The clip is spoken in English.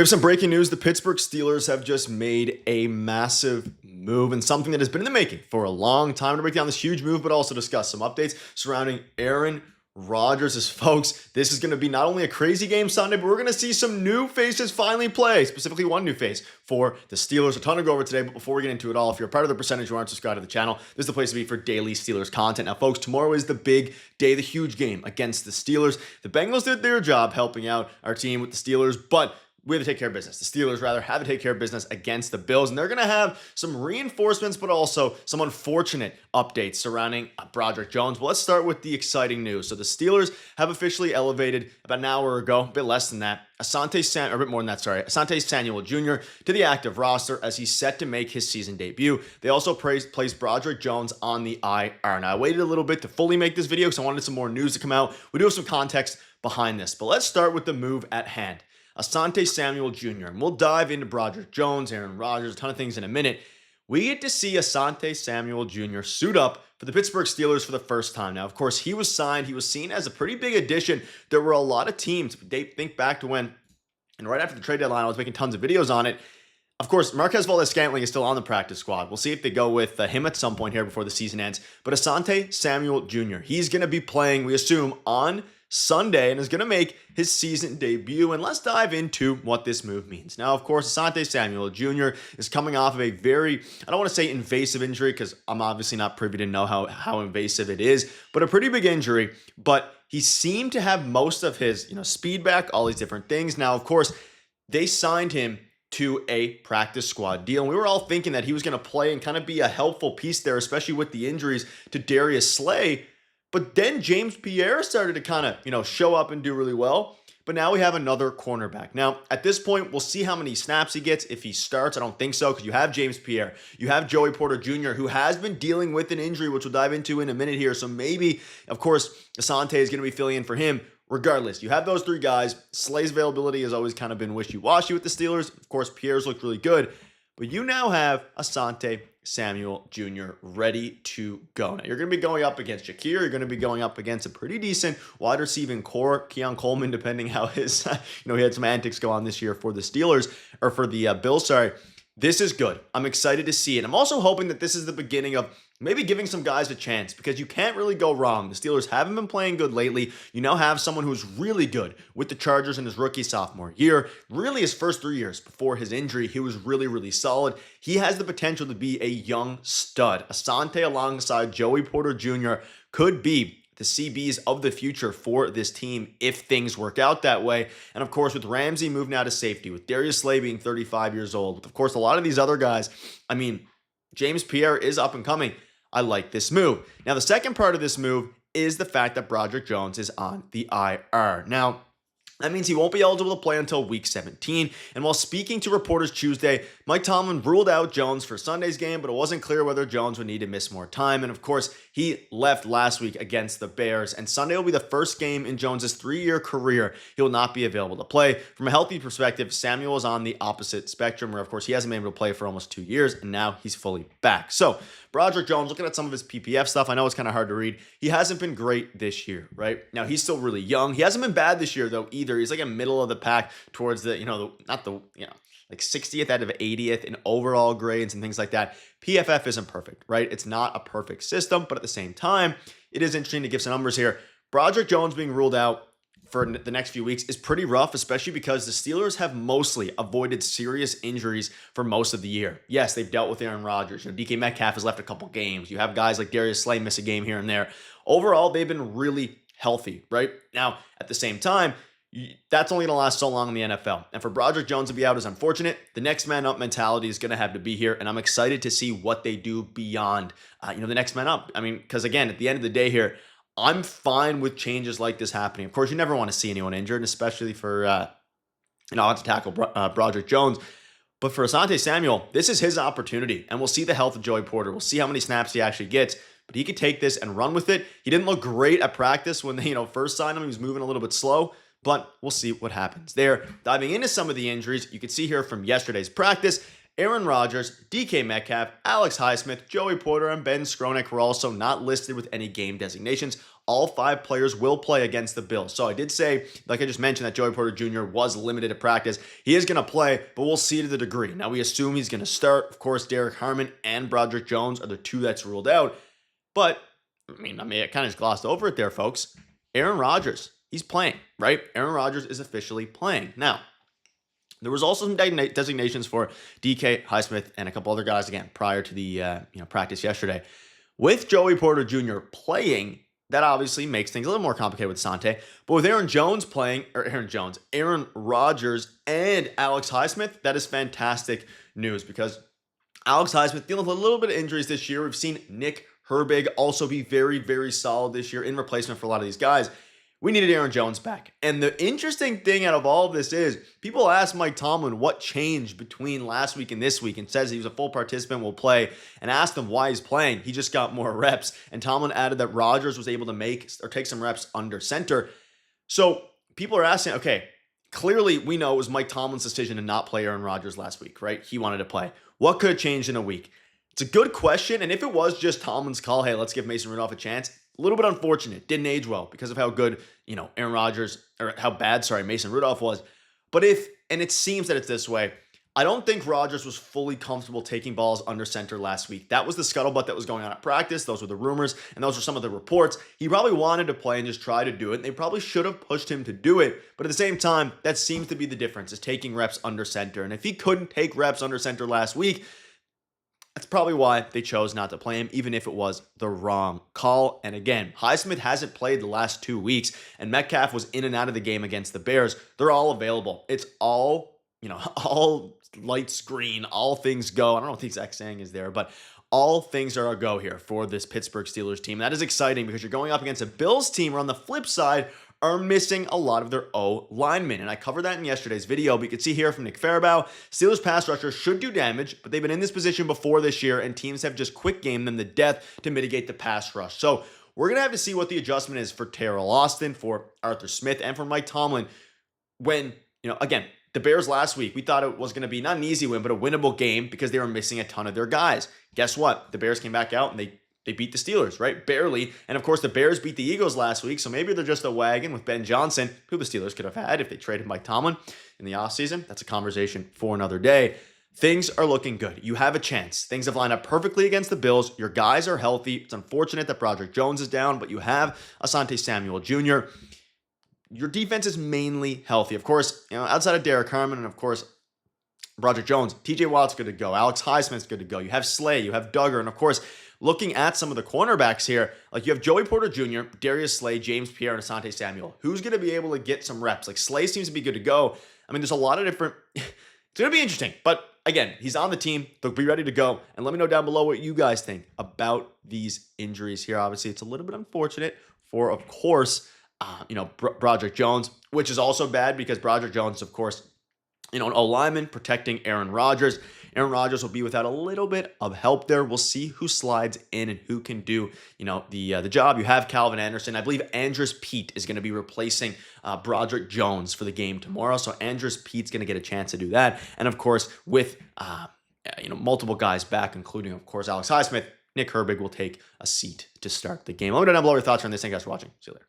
We have some breaking news. The Pittsburgh Steelers have just made a massive move and something that has been in the making for a long time to break down this huge move, but also discuss some updates surrounding Aaron Rodgers. As folks, this is going to be not only a crazy game Sunday, but we're going to see some new faces finally play, specifically one new face for the Steelers. A ton to go over today, but before we get into it all, if you're a part of the percentage who aren't subscribed to the channel, this is the place to be for daily Steelers content. Now, folks, tomorrow is the big day, the huge game against the Steelers. The Bengals did their job helping out our team with the Steelers, but we have to take care of business. The Steelers, rather, have to take care of business against the Bills, and they're going to have some reinforcements, but also some unfortunate updates surrounding Broderick Jones. But let's start with the exciting news. So the Steelers have officially elevated about an hour ago, a bit less than that, Asante Samuel Jr. to the active roster as he's set to make his season debut. They also placed Broderick Jones on the IR. Now, I waited a little bit to fully make this video because I wanted some more news to come out. We do have some context behind this, but let's start with the move at hand. Asante Samuel Jr. And we'll dive into Broderick Jones, Aaron Rodgers, a ton of things in a minute. We get to see Asante Samuel Jr. suit up for the Pittsburgh Steelers for the first time. Now, of course, he was signed. He was seen as a pretty big addition. There were a lot of teams. They think back to when, and right after the trade deadline, I was making tons of videos on it. Of course, Marquez Valdes-Scantling is still on the practice squad. We'll see if they go with him at some point here before the season ends. But Asante Samuel Jr., he's going to be playing, we assume, on Sunday and is going to make his season debut. And let's dive into what this move means. Now, of course, Asante Samuel Jr. is coming off of a very, I don't want to say invasive injury because I'm obviously not privy to know how invasive it is, but a pretty big injury. But he seemed to have most of his, speed back, all these different things. Now, of course, they signed him to a practice squad deal. And we were all thinking that he was going to play and kind of be a helpful piece there, especially with the injuries to Darius Slay. But then James Pierre started to kind of, show up and do really well. But now we have another cornerback. Now, at this point, we'll see how many snaps he gets if he starts. I don't think so because you have James Pierre. You have Joey Porter Jr., who has been dealing with an injury, which we'll dive into in a minute here. So maybe, of course, Asante is going to be filling in for him. Regardless, you have those three guys. Slay's availability has always kind of been wishy-washy with the Steelers. Of course, Pierre's looked really good. But you now have Asante Samuel Jr. ready to go. Now, you're going to be going up against Shakir. You're going to be going up against a pretty decent wide receiving core. Keon Coleman, depending how his, he had some antics go on this year for the Steelers, or for the Bills, sorry. This is good. I'm excited to see it. I'm also hoping that this is the beginning of maybe giving some guys a chance because you can't really go wrong. The Steelers haven't been playing good lately. You now have someone who's really good with the Chargers in his rookie sophomore year. Really his first 3 years before his injury, he was really, really solid. He has the potential to be a young stud. Asante alongside Joey Porter Jr. could be the CBs of the future for this team if things work out that way. And of course, with Ramsey moved now to safety, with Darius Slay being 35 years old, with of course a lot of these other guys, James Pierre is up and coming. I like this move. Now, the second part of this move is the fact that Broderick Jones is on the IR. Now, that means he won't be eligible to play until week 17. And while speaking to reporters Tuesday, Mike Tomlin ruled out Jones for Sunday's game, but it wasn't clear whether Jones would need to miss more time. And of course, he left last week against the Bears, and Sunday will be the first game in Jones's 3-year career he will not be available to play. From a healthy perspective, Samuel is on the opposite spectrum, where of course he hasn't been able to play for almost 2 years, and now he's fully back. So, Broderick Jones, looking at some of his PPF stuff, I know it's kind of hard to read. He hasn't been great this year, right? Now, he's still really young. He hasn't been bad this year, though, either. He's like a middle of the pack towards the, like 60th out of 80th in overall grades and things like that. PFF isn't perfect, right? It's not a perfect system, but at the same time, it is interesting to give some numbers here. Broderick Jones being ruled out for the next few weeks is pretty rough, especially because the Steelers have mostly avoided serious injuries for most of the year. Yes, they've dealt with Aaron Rodgers. DK Metcalf has left a couple games. You have guys like Darius Slay miss a game here and there. Overall, they've been really healthy, right? Now, at the same time, that's only going to last so long in the NFL. And for Broderick Jones to be out is unfortunate. The next man up mentality is going to have to be here. And I'm excited to see what they do beyond, the next man up. Because again, at the end of the day here, I'm fine with changes like this happening. Of course, you never want to see anyone injured, especially for, to tackle Broderick Jones. But for Asante Samuel, this is his opportunity. And we'll see the health of Joey Porter. We'll see how many snaps he actually gets. But he could take this and run with it. He didn't look great at practice when they, first signed him. He was moving a little bit slow. But we'll see what happens there. Diving into some of the injuries, you can see here from yesterday's practice, Aaron Rodgers, DK Metcalf, Alex Highsmith, Joey Porter, and Ben Skronik were also not listed with any game designations. all 5 players will play against the Bills. So I did say, like I just mentioned, that Joey Porter Jr. was limited at practice. He is going to play, but we'll see to the degree. Now, we assume he's going to start. Of course, Derek Harmon and Broderick Jones are the 2 that's ruled out. But, I kind of just glossed over it there, folks. Aaron Rodgers, he's playing, right? Aaron Rodgers is officially playing. Now, there was also some designations for DK, Highsmith, and a couple other guys, again, prior to the practice yesterday. With Joey Porter Jr. playing, that obviously makes things a little more complicated with Asante. But with Aaron Rodgers, and Alex Highsmith, that is fantastic news because Alex Highsmith dealing with a little bit of injuries this year. We've seen Nick Herbig also be very, very solid this year in replacement for a lot of these guys. We needed Aaron Jones back. And the interesting thing out of all of this is people ask Mike Tomlin what changed between last week and this week and says he was a full participant, will play, and asked him why he's playing. He just got more reps. And Tomlin added that Rodgers was able to take some reps under center. So people are asking, okay, clearly we know it was Mike Tomlin's decision to not play Aaron Rodgers last week, right? He wanted to play. What could have changed in a week? It's a good question. And if it was just Tomlin's call, hey, let's give Mason Rudolph a chance, a little bit unfortunate. Didn't age well because of how good, Aaron Rodgers, or how bad, Mason Rudolph was. But and it seems that it's this way, I don't think Rodgers was fully comfortable taking balls under center last week. That was the scuttlebutt that was going on at practice. Those were the rumors, and those were some of the reports. He probably wanted to play and just try to do it. They probably should have pushed him to do it. But at the same time, that seems to be the difference, is taking reps under center. And if he couldn't take reps under center last week, that's probably why they chose not to play him, even if it was the wrong call. And again, Highsmith hasn't played the last 2 weeks, and Metcalf was in and out of the game against the Bears. They're all available. It's all lights green, all things go. I don't know what the exact saying is there, but all things are a go here for this Pittsburgh Steelers team. That is exciting because you're going up against a Bills team where on the flip side are missing a lot of their O linemen. And I covered that in yesterday's video, but you can see here from Nick Farabaugh, Steelers pass rushers should do damage, but they've been in this position before this year, and teams have just quick gamed them to death to mitigate the pass rush. So we're going to have to see what the adjustment is for Terrell Austin, for Arthur Smith, and for Mike Tomlin when, again, the Bears last week, we thought it was going to be not an easy win, but a winnable game because they were missing a ton of their guys. Guess what? The Bears came back out and they beat the Steelers, right? Barely. And of course, the Bears beat the Eagles last week, so maybe they're just a wagon with Ben Johnson, who the Steelers could have had if they traded Mike Tomlin in the offseason. That's a conversation for another day. Things are looking good. You have a chance. Things have lined up perfectly against the Bills. Your guys are healthy. It's unfortunate that Broderick Jones is down, but you have Asante Samuel Jr. Your defense is mainly healthy. Of course, outside of Derek Harmon and, of course, Broderick Jones, TJ Watt's good to go. Alex Highsmith's good to go. You have Slay. You have Duggar. And, of course, looking at some of the cornerbacks here, like you have Joey Porter Jr., Darius Slay, James Pierre, and Asante Samuel. Who's going to be able to get some reps? Like Slay seems to be good to go. There's a lot of different... It's going to be interesting. But, again, he's on the team. They'll be ready to go. And let me know down below what you guys think about these injuries here. Obviously, it's a little bit unfortunate for, of course, Broderick Jones, which is also bad because Broderick Jones, of course, an O-lineman protecting Aaron Rodgers. Aaron Rodgers will be without a little bit of help there. We'll see who slides in and who can do, the job. You have Calvin Anderson. I believe Andrus Peat is going to be replacing Broderick Jones for the game tomorrow. So Andrus Peat's going to get a chance to do that. And of course, with multiple guys back, including, of course, Alex Highsmith, Nick Herbig will take a seat to start the game. Let me know down below your thoughts on this. Thank you guys for watching. See you later.